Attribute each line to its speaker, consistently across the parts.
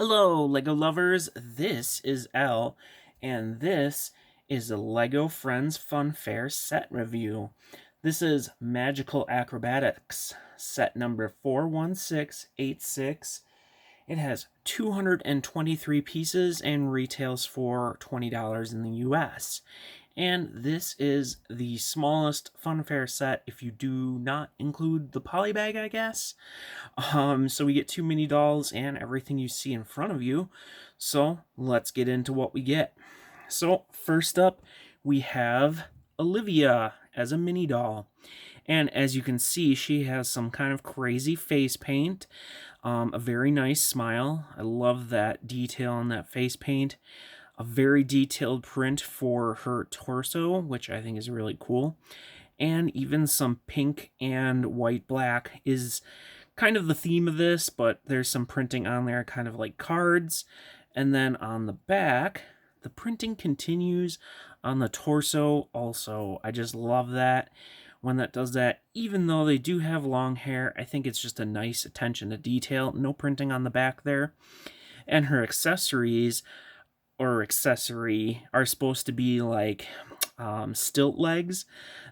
Speaker 1: Hello, LEGO lovers. This is Elle, and this is a LEGO Friends Fun Fair set review. This is Magical Acrobatics, set number 41686. It has 223 pieces and retails for $20 in the US. And this is the smallest Fun Fair set if you do not include the polybag, I guess. So we get two mini dolls and everything you see in front of you. So let's get into what we get. So first up, we have Olivia as a mini doll. And as you can see, she has some kind of crazy face paint, a very nice smile. I love that detail on that face paint. A very detailed print for her torso, which I think is really cool. And even some pink and white black is kind of the theme of this, but there's some printing on there, kind of like cards. And then on the back, the printing continues on the torso also. I just love that when that does that. Even though they do have long hair, I think it's just a nice attention to detail. No printing on the back there. And her accessories or accessory are supposed to be like stilt legs,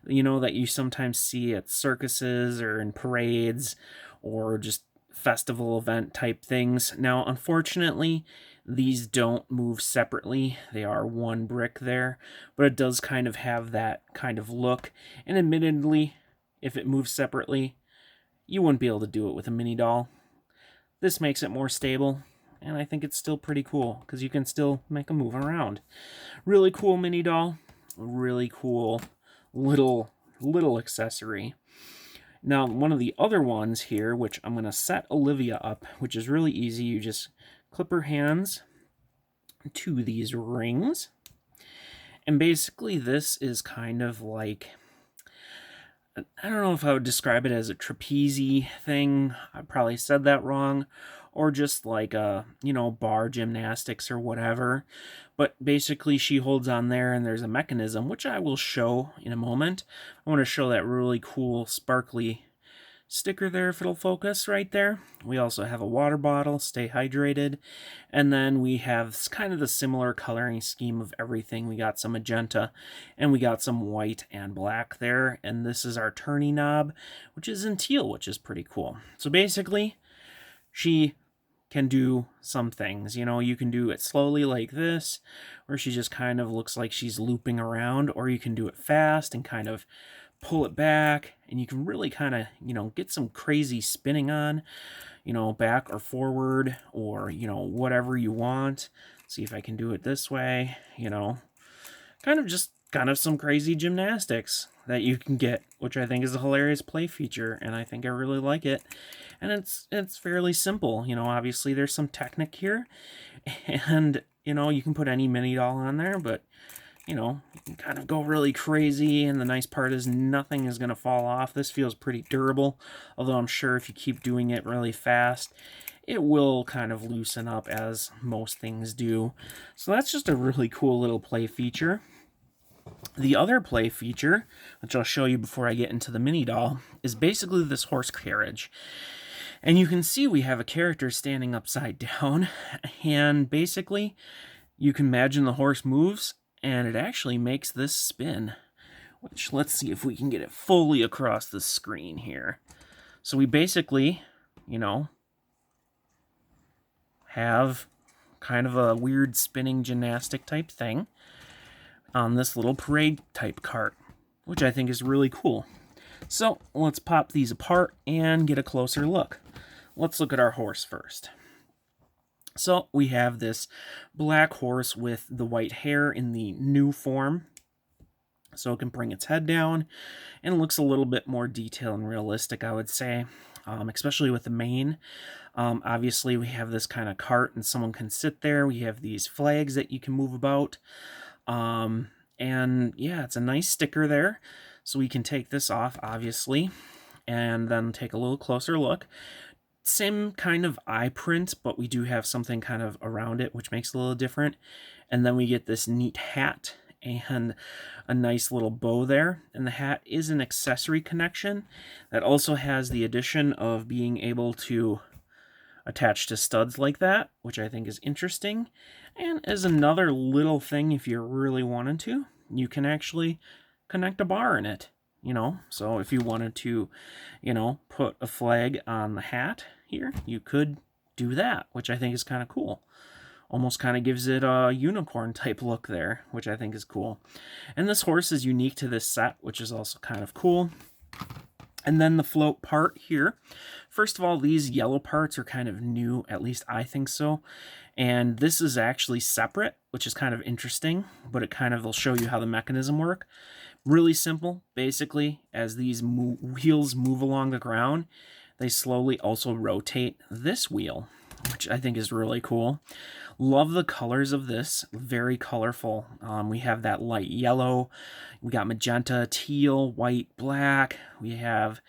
Speaker 1: that you sometimes see at circuses or in parades or just festival event type things. Now, unfortunately, these don't move separately. They are one brick there, but it does kind of have that kind of look. And admittedly, if it moves separately, you wouldn't be able to do it with a mini doll. This makes it more stable, and I think it's still pretty cool because you can still make them move around. Really cool mini doll. Really cool little accessory. Now, one of the other ones here, which I'm going to set Olivia up, which is really easy. You just clip her hands to these rings. And basically this is kind of like, I don't know if I would describe it as a trapeze thing. I probably said that wrong. Or just like a, bar gymnastics or whatever. But basically she holds on there and there's a mechanism, which I will show in a moment. I want to show that really cool sparkly sticker there if it'll focus right there. We also have a water bottle, stay hydrated. And then we have kind of the similar coloring scheme of everything. We got some magenta and we got some white and black there. And this is our turning knob, which is in teal, which is pretty cool. So basically, she can do some things. You can do it slowly like this, where she just kind of looks like she's looping around, or you can do it fast and kind of pull it back, and you can really kind of, get some crazy spinning on, back or forward, or, whatever you want. See if I can do it this way, kind of some crazy gymnastics that you can get, which I think is a hilarious play feature, and I think I really like it. And it's fairly simple. Obviously there's some technique here, and you can put any mini doll on there, but you can kind of go really crazy, and the nice part is nothing is going to fall off. This feels pretty durable, although I'm sure if you keep doing it really fast, it will kind of loosen up, as most things do. So that's just a really cool little play feature. The other play feature, which I'll show you before I get into the mini doll, is basically this horse carriage. And you can see we have a character standing upside down, and basically you can imagine the horse moves, and it actually makes this spin, which let's see if we can get it fully across the screen here. So we basically, have kind of a weird spinning gymnastic type thing on this little parade type cart, which I think is really cool. So let's pop these apart and get a closer look. Let's look at our horse first. So we have this black horse with the white hair in the new form. So it can bring its head down, and it looks a little bit more detailed and realistic, I would say, especially with the mane. Obviously, we have this kind of cart, and someone can sit there. We have these flags that you can move about. And yeah, it's a nice sticker there. So we can take this off, obviously, and then take a little closer look. Same kind of eye print, but we do have something kind of around it, which makes it a little different. And then we get this neat hat and a nice little bow there. And the hat is an accessory connection that also has the addition of being able to attached to studs like that, which I think is interesting. And as another little thing, if you really wanted to, you can actually connect a bar in it, you know? So if you wanted to, you know, put a flag on the hat here, you could do that, which I think is kind of cool. Almost kind of gives it a unicorn type look there, which I think is cool. And this horse is unique to this set, which is also kind of cool. And then the float part here. First of all, these yellow parts are kind of new, at least I think so. And this is actually separate, which is kind of interesting, but it kind of will show you how the mechanism work. Really simple. Basically, as these wheels move along the ground, they slowly also rotate this wheel, which I think is really cool. Love the colors of this. Very colorful. We have that light yellow. We got magenta, teal, white, black. We have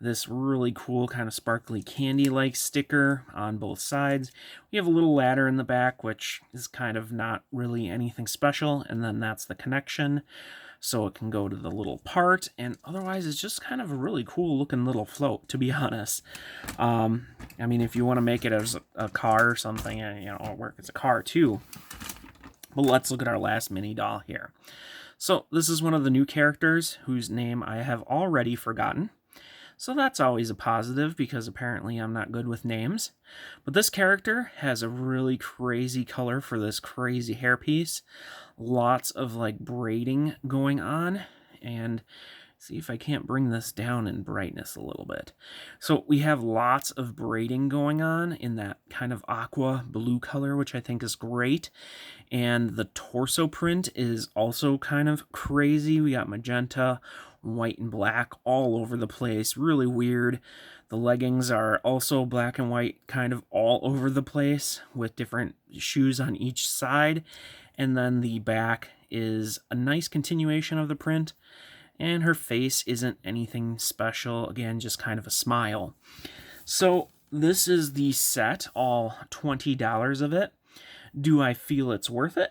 Speaker 1: this really cool kind of sparkly candy-like sticker on both sides. We have a little ladder in the back, which is kind of not really anything special. And then that's the connection. So it can go to the little part, and otherwise it's just kind of a really cool looking little float, to be honest. I mean, if you want to make it as a car or something, you know, it'll work as a car too. But let's look at our last mini doll here. So this is one of the new characters whose name I have already forgotten. So that's always a positive, because apparently I'm not good with names. But this character has a really crazy color for this crazy hairpiece. Lots of like braiding going on. And see if I can't bring this down in brightness a little bit. So we have lots of braiding going on in that kind of aqua blue color, which I think is great. And the torso print is also kind of crazy. We got magenta, white and black all over the place. Really weird. The leggings are also black and white kind of all over the place with different shoes on each side. And then the back is a nice continuation of the print. And her face isn't anything special. Again, just kind of a smile. So this is the set, all $20 of it. Do I feel it's worth it?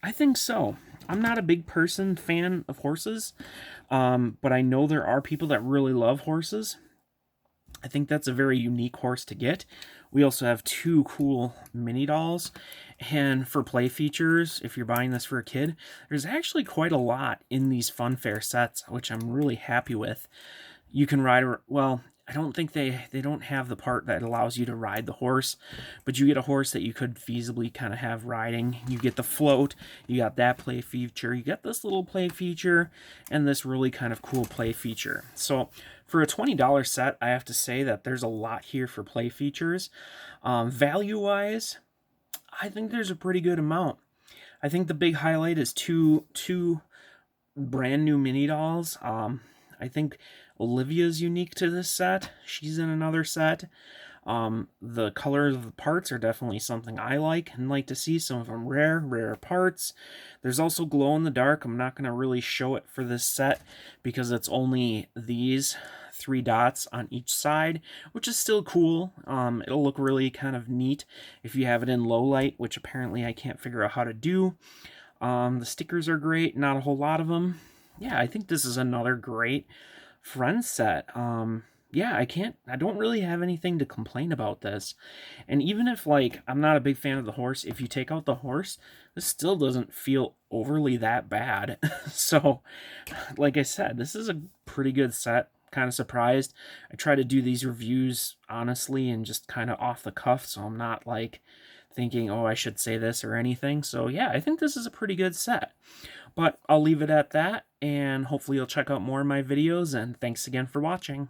Speaker 1: I think so. I'm not a big fan of horses, but I know there are people that really love horses. I think that's a very unique horse to get. We also have two cool mini dolls. And for play features, if you're buying this for a kid, there's actually quite a lot in these fun fair sets, which I'm really happy with. You can ride, well, I don't think they don't have the part that allows you to ride the horse, but you get a horse that you could feasibly kind of have riding. You get the float, you got that play feature, you get this little play feature, and this really kind of cool play feature. So for a $20 set, I have to say that there's a lot here for play features. Value-wise, I think there's a pretty good amount. I think the big highlight is two brand new mini dolls. I think Olivia's unique to this set. She's in another set. The colors of the parts are definitely something I like and like to see. Some of them rare parts. There's also glow in the dark. I'm not going to really show it for this set because it's only these 3 dots on each side, which is still cool. It'll look really kind of neat if you have it in low light, which apparently I can't figure out how to do. The stickers are great, not a whole lot of them. Yeah, I think this is another great friend set. Yeah, I don't really have anything to complain about this. And even if, like, I'm not a big fan of the horse, if you take out the horse, this still doesn't feel overly that bad. So, like I said, this is a pretty good set. Kind of surprised. I try to do these reviews honestly and just kind of off the cuff, so I'm not, like, thinking, oh, I should say this or anything. So, yeah, I think this is a pretty good set. But I'll leave it at that, and hopefully you'll check out more of my videos, and thanks again for watching.